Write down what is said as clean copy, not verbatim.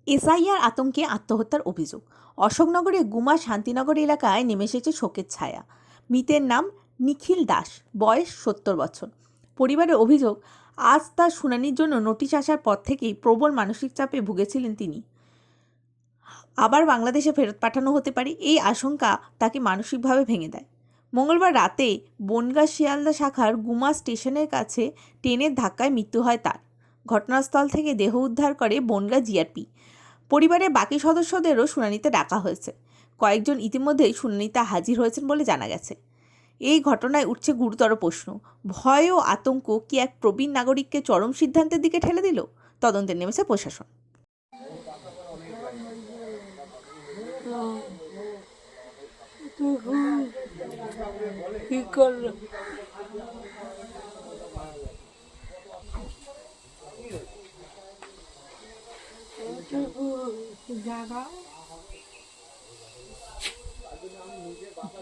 SIR আতঙ্কে আত্মহত্যার অভিযোগ। অশোকনগরে গুমা শান্তিনগর এলাকায় নেমে এসেছে শোকের ছায়া। মৃতের নাম নিখিল দাস, বয়স 70 বছর। পরিবারের অভিযোগ, আজ তার শুনানির জন্য নোটিশ আসার পর থেকেই প্রবল মানসিক চাপে ভুগেছিলেন তিনি। আবার বাংলাদেশে ফেরত পাঠানো হতে পারে, এই আশঙ্কা তাকে মানসিকভাবে ভেঙে দেয়। মঙ্গলবার রাতে বনগাঁ শিয়ালদা শাখার গুমা স্টেশনের কাছে ট্রেনের ধাক্কায় মৃত্যু হয় তার। ঘটনাস্থল থেকে দেহ উদ্ধার করে বনগাঁ জিআরপি। পরিবারের বাকি সদস্যদেরও শুনানিতে ডাকা হয়েছে। কয়েকজন ইতিমধ্যেই শুনানিতে হাজির হয়েছেন বলে জানা গেছে। এই ঘটনায় উঠছে গুরুতর প্রশ্ন, ভয় ও আতঙ্ক কি এক প্রবীণ নাগরিককে চরম সিদ্ধান্তের দিকে ঠেলে দিল? তদন্তে নেমেছে প্রশাসন। কি করলো জায়গা